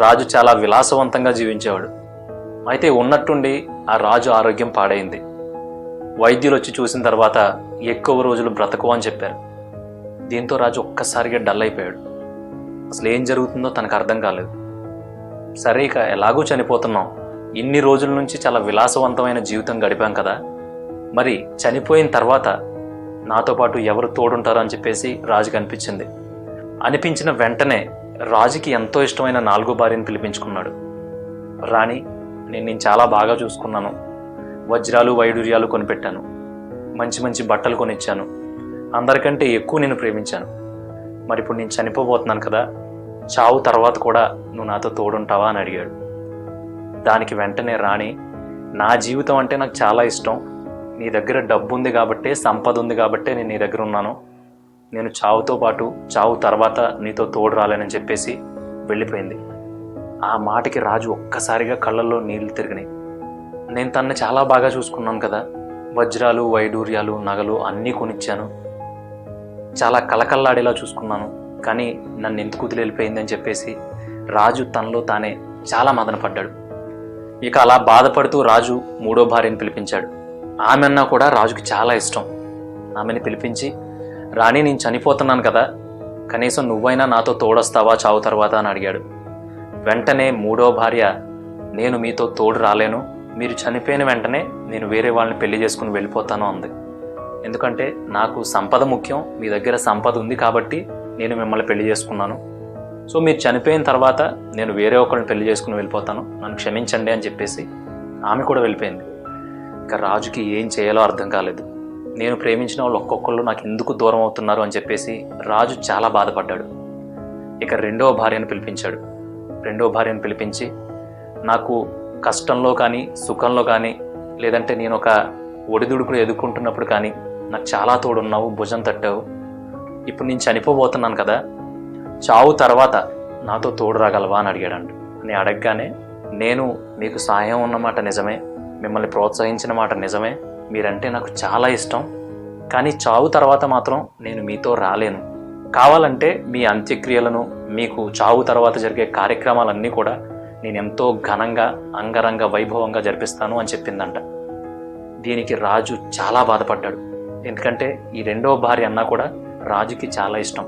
రాజు చాలా విలాసవంతంగా జీవించేవాడు. అయితే ఉన్నట్టుండి ఆ రాజు ఆరోగ్యం పాడైంది. వైద్యులు వచ్చి చూసిన తర్వాత ఎక్కువ రోజులు బ్రతకు అని చెప్పారు. దీంతో రాజు ఒక్కసారిగా డల్ అయిపోయాడు. అసలు ఏం జరుగుతుందో తనకు అర్థం కాలేదు. సరే, ఇక ఎలాగూ చనిపోతున్నాం, ఇన్ని రోజుల నుంచి చాలా విలాసవంతమైన జీవితం గడిపాం కదా, మరి చనిపోయిన తర్వాత నాతో పాటు ఎవరు తోడుంటారో అని చెప్పేసి రాజుకి అనిపించిన వెంటనే రాజుకి ఎంతో ఇష్టమైన 4వ భార్యను పిలిపించుకున్నాడు. రాణి, నేను చాలా బాగా చూసుకున్నాను, వజ్రాలు వైడూర్యాలు కొనిపెట్టాను, మంచి మంచి బట్టలు కొనిచ్చాను, అందరికంటే ఎక్కువ నేను ప్రేమించాను. మరి ఇప్పుడు నేను చనిపోబోతున్నాను కదా, చావు తర్వాత కూడా నువ్వు నాతో తోడుంటావా అని అడిగాడు. దానికి వెంటనే రాణి, నా జీవితం అంటే నాకు చాలా ఇష్టం, నీ దగ్గర డబ్బు ఉంది కాబట్టే, సంపద ఉంది కాబట్టే నేను నీ దగ్గర ఉన్నాను, నేను చావుతో పాటు చావు తర్వాత నీతో తోడు రాలేనని చెప్పేసి వెళ్ళిపోయింది. ఆ మాటకి రాజు ఒక్కసారిగా కళ్ళల్లో నీళ్లు తిరిగినాయి. నేను తనని చాలా బాగా చూసుకున్నాను కదా, వజ్రాలు వైడూర్యాలు నగలు అన్నీ కొనిచ్చాను, చాలా కలకల్లాడేలా చూసుకున్నాను, కానీ నన్ను ఎందుకు వదిలి వెళ్ళిపోయింది అని చెప్పేసి రాజు తనలో తానే చాలా మదనపడ్డాడు. ఇక అలా బాధపడుతూ రాజు 3వ భార్యను పిలిపించాడు. ఆమె అన్నా కూడా రాజుకి చాలా ఇష్టం. ఆమెని పిలిపించి, రాణి, నేను చనిపోతున్నాను కదా, కనీసం నువ్వైనా నాతో తోడొస్తావా చావు తర్వాత అని అడిగాడు. వెంటనే 3వ భార్య, నేను మీతో తోడు రాలేను, మీరు చనిపోయిన వెంటనే నేను వేరే వాళ్ళని పెళ్లి చేసుకుని వెళ్ళిపోతాను అంది. ఎందుకంటే నాకు సంపద ముఖ్యం, మీ దగ్గర సంపద ఉంది కాబట్టి నేను మిమ్మల్ని పెళ్లి చేసుకున్నాను, సో మీరు చనిపోయిన తర్వాత నేను వేరే ఒకరిని పెళ్లి చేసుకుని వెళ్ళిపోతాను, నన్ను క్షమించండి అని చెప్పేసి ఆమె కూడా వెళ్ళిపోయింది. ఇక రాజుకి ఏం చేయాలో అర్థం కాలేదు. నేను ప్రేమించిన వాళ్ళు ఒక్కొక్కళ్ళు నాకు ఎందుకు దూరం అవుతున్నారు అని చెప్పేసి రాజు చాలా బాధపడ్డాడు. ఇక 2వ భార్యను పిలిపించాడు. 2వ భార్యను పిలిపించి, నాకు కష్టంలో కానీ సుఖంలో కానీ, లేదంటే నేను ఒక ఒడిదుడుకులు ఎదుర్కొంటున్నప్పుడు కానీ నాకు చాలా తోడున్నావు, భుజం తట్టావు, ఇప్పుడు నేను చనిపోబోతున్నాను కదా, చావు తర్వాత నాతో తోడు రాగలవా అని అడిగాడంట. నేను అడగగానే, నేను మీకు సహాయం ఉన్నమాట నిజమే, మిమ్మల్ని ప్రోత్సహించిన మాట నిజమే, మీరంటే నాకు చాలా ఇష్టం, కానీ చావు తర్వాత మాత్రం నేను మీతో రాలేను, కావాలంటే మీ అంత్యక్రియలను, మీకు చావు తర్వాత జరిగే కార్యక్రమాలన్నీ కూడా నేను ఎంతో ఘనంగా అంగరంగ వైభవంగా జరిపిస్తాను అని చెప్పిందంట. దీనికి రాజు చాలా బాధపడ్డాడు. ఎందుకంటే ఈ 2వ భార్య అన్నా కూడా రాజుకి చాలా ఇష్టం.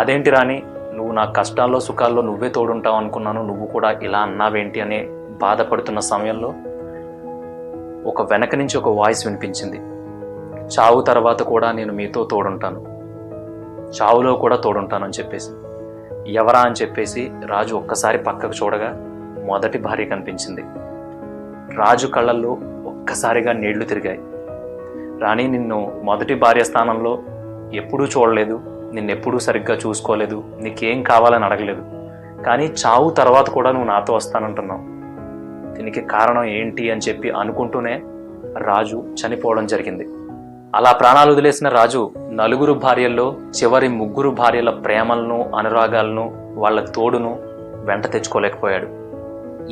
అదేంటి రాణి, నువ్వు నా కష్టాల్లో సుఖాల్లో నువ్వే తోడుంటావు అనుకున్నాను, నువ్వు కూడా ఇలా అన్నావేంటి అనే బాధపడుతున్న సమయంలో ఒక వెనక నుంచి ఒక వాయిస్ వినిపించింది. చావు తర్వాత కూడా నేను మీతో తోడుంటాను, చావులో కూడా తోడుంటాను అని చెప్పేసి. ఎవరా అని చెప్పేసి రాజు ఒక్కసారి పక్కకు చూడగా మొదటి భార్య కనిపించింది. రాజు కళ్ళల్లో ఒక్కసారిగా నీళ్లు తిరిగాయి. రాణి, నిన్ను మొదటి భార్య స్థానంలో ఎప్పుడూ చూడలేదు, నిన్నెప్పుడూ సరిగ్గా చూసుకోలేదు, నీకేం కావాలని అడగలేదు, కానీ చావు తర్వాత కూడా నువ్వు నాతో వస్తానంటున్నావు, దీనికి కారణం ఏంటి అని చెప్పి అనుకుంటూనే రాజు చనిపోవడం జరిగింది. అలా ప్రాణాలు వదిలేసిన రాజు 4 భార్యల్లో చివరి 3 భార్యల ప్రేమలను, అనురాగాలను, వాళ్ళ తోడును వెంట తెచ్చుకోలేకపోయాడు.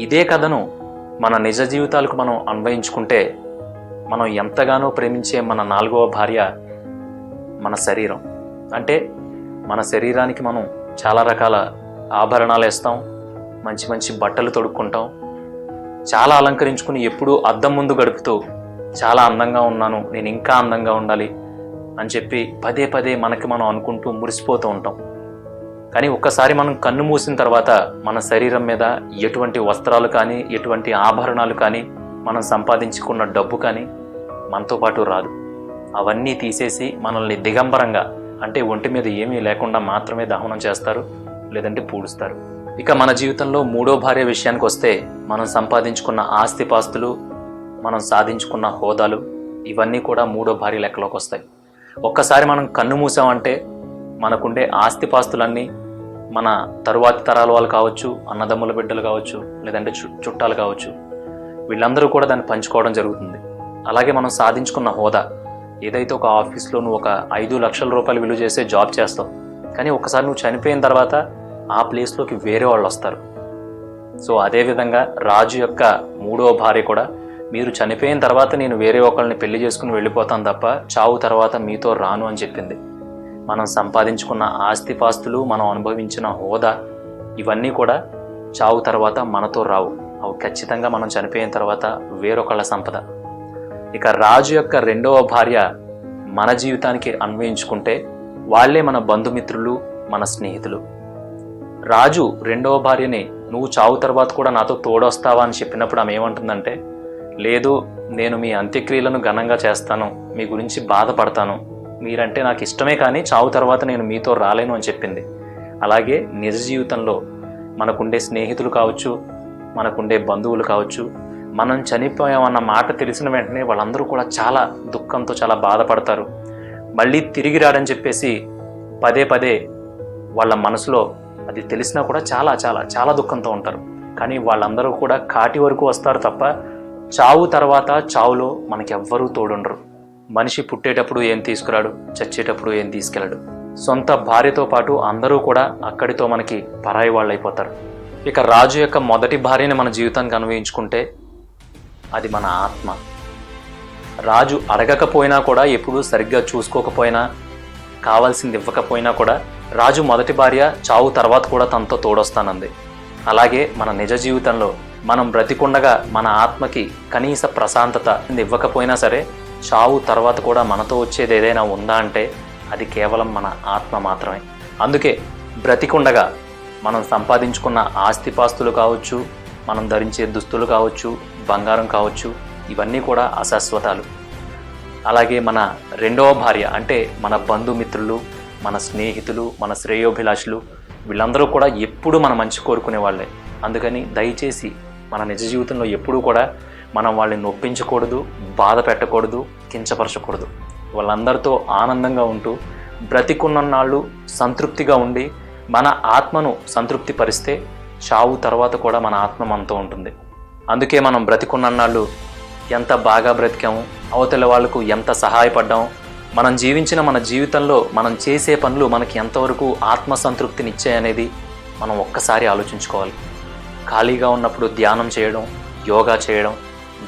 ఇదే కథను మన నిజ జీవితాలకు మనం అన్వయించుకుంటే, మనం ఎంతగానో ప్రేమించే మన 4వ భార్య మన శరీరం. అంటే మన శరీరానికి మనం చాలా రకాల ఆభరణాలు వేస్తాం, మంచి మంచి బట్టలు తొడుక్కుంటాం, చాలా అలంకరించుకుని ఎప్పుడూ అద్దం ముందు గడుపుతూ చాలా అందంగా ఉన్నాను, నేను ఇంకా అందంగా ఉండాలి అని చెప్పి పదే పదే మనకి మనం అనుకుంటూ మురిసిపోతూ ఉంటాం. కానీ ఒక్కసారి మనం కన్ను మూసిన తర్వాత మన శరీరం మీద ఎటువంటి వస్త్రాలు కానీ, ఎటువంటి ఆభరణాలు కానీ, మనం సంపాదించుకున్న డబ్బు కానీ మనతో పాటు రాదు. అవన్నీ తీసేసి మనల్ని దిగంబరంగా, అంటే ఒంటి మీద ఏమీ లేకుండా మాత్రమే దహనం చేస్తారు, లేదంటే పూడుస్తారు. ఇక మన జీవితంలో 3వ భార్య విషయానికి వస్తే, మనం సంపాదించుకున్న ఆస్తిపాస్తులు, మనం సాధించుకున్న హోదాలు, ఇవన్నీ కూడా 3వ భార్య లెక్కలోకి వస్తాయి. ఒక్కసారి మనం కన్ను మూసామంటే మనకుండే ఆస్తిపాస్తులన్నీ మన తరువాతి తరాల వాళ్ళు కావచ్చు, అన్నదమ్ముల బిడ్డలు కావచ్చు, లేదంటే చుట్టాలు కావచ్చు, వీళ్ళందరూ కూడా దాన్ని పంచుకోవడం జరుగుతుంది. అలాగే మనం సాధించుకున్న హోదా, ఏదైతే ఒక ఆఫీస్లో నువ్వు ఒక 5 లక్షల రూపాయలు విలువ చేసే జాబ్ చేస్తావు, కానీ ఒకసారి నువ్వు చనిపోయిన తర్వాత ఆ ప్లేస్లోకి వేరే వాళ్ళు వస్తారు. సో అదేవిధంగా రాజు యొక్క 3వ భార్య కూడా, మీరు చనిపోయిన తర్వాత నేను వేరే ఒకళ్ళని పెళ్లి చేసుకుని వెళ్ళిపోతాను తప్ప చావు తర్వాత మీతో రాను అని చెప్పింది. మనం సంపాదించుకున్న ఆస్తిపాస్తులు, మనం అనుభవించిన హోదా, ఇవన్నీ కూడా చావు తర్వాత మనతో రావు. అవి ఖచ్చితంగా మనం చనిపోయిన తర్వాత వేరొకళ్ళ సంపద. ఇక రాజు యొక్క రెండవ భార్య మన జీవితానికి అన్వయించుకుంటే వాళ్ళే మన బంధుమిత్రులు, మన స్నేహితులు. రాజు రెండవ భార్యని నువ్వు చావు తర్వాత కూడా నాతో తోడొస్తావా అని చెప్పినప్పుడు ఆమె ఏమంటుందంటే, లేదు, నేను మీ అంత్యక్రియలను ఘనంగా చేస్తాను, మీ గురించి బాధపడతాను, మీరంటే నాకు ఇష్టమే కానీ చావు తర్వాత నేను మీతో రాలేను అని చెప్పింది. అలాగే నిజ జీవితంలో మనకుండే స్నేహితులు కావచ్చు, మనకుండే బంధువులు కావచ్చు, మనం చనిపోయామన్న మాట తెలిసిన వెంటనే వాళ్ళందరూ కూడా చాలా దుఃఖంతో చాలా బాధపడతారు. మళ్ళీ తిరిగి రాడని చెప్పేసి పదే పదే వాళ్ళ మనసులో అది తెలిసినా కూడా చాలా చాలా చాలా దుఃఖంతో ఉంటారు. కానీ వాళ్ళందరూ కూడా కాటి వరకు వస్తారు తప్ప చావు తర్వాత చావులో మనకెవ్వరూ తోడుండరు. మనిషి పుట్టేటప్పుడు ఏం తీసుకురాడు, చచ్చేటప్పుడు ఏం తీసుకెళ్ళడు. సొంత భార్యతో పాటు అందరూ కూడా అక్కడితో మనకి పరాయి వాళ్ళు అయిపోతారు. ఇక రాజు యొక్క మొదటి భార్యని మన జీవితానికి అన్వయించుకుంటే అది మన ఆత్మ. రాజు అడగకపోయినా కూడా, ఎప్పుడూ సరిగ్గా చూసుకోకపోయినా, కావాల్సింది ఇవ్వకపోయినా కూడా రాజు మొదటి భార్య చావు తర్వాత కూడా తనతో తోడొస్తానంది. అలాగే మన నిజ జీవితంలో మనం బ్రతికుండగా మన ఆత్మకి కనీస ప్రశాంతత ఇవ్వకపోయినా సరే చావు తర్వాత కూడా మనతో వచ్చేది ఏదైనా ఉందా అంటే అది కేవలం మన ఆత్మ మాత్రమే. అందుకే బ్రతికుండగా మనం సంపాదించుకున్న ఆస్తిపాస్తులు కావచ్చు, మనం ధరించే దుస్తులు కావచ్చు, బంగారం కావచ్చు, ఇవన్నీ కూడా అశాశ్వతాలు. అలాగే మన రెండవ భార్య అంటే మన బంధుమిత్రులు, మన స్నేహితులు, మన శ్రేయోభిలాషులు, వీళ్ళందరూ కూడా ఎప్పుడూ మన మంచి కోరుకునే వాళ్ళే. అందుకని దయచేసి మన నిజ జీవితంలో ఎప్పుడూ కూడా మనం వాళ్ళని నొప్పించకూడదు, బాధ పెట్టకూడదు, కించపరచకూడదు. వాళ్ళందరితో ఆనందంగా ఉంటూ బ్రతికున్నన్నాళ్ళు సంతృప్తిగా ఉండి మన ఆత్మను సంతృప్తి పరిస్తే చావు తర్వాత కూడా మన ఆత్మ మనతో ఉంటుంది. అందుకే మనం బ్రతికున్నన్నాళ్ళు ఎంత బాగా బ్రతికాము, అవతల వాళ్ళకు ఎంత సహాయపడ్డాము, మనం జీవించిన మన జీవితంలో మనం చేసే పనులు మనకి ఎంతవరకు ఆత్మసంతృప్తినిచ్చాయనేది మనం ఒక్కసారి ఆలోచించుకోవాలి. ఖాళీగా ఉన్నప్పుడు ధ్యానం చేయడం, యోగా చేయడం,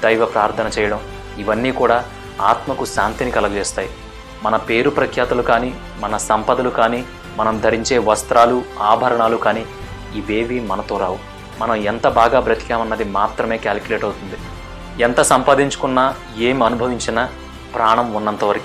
దైవ ప్రార్థన చేయడం, ఇవన్నీ కూడా ఆత్మకు శాంతిని కలుగజేస్తాయి. మన పేరు ప్రఖ్యాతులు కానీ, మన సంపదలు కానీ, మనం ధరించే వస్త్రాలు, ఆభరణాలు కానీ ఇవేవి మనతో రావు. మనం ఎంత బాగా బ్రతికామన్నది మాత్రమే క్యాలిక్యులేట్ అవుతుంది. ఎంత సంపాదించుకున్నా, ఏం అనుభవించినా ప్రాణం ఉన్నంతవరకు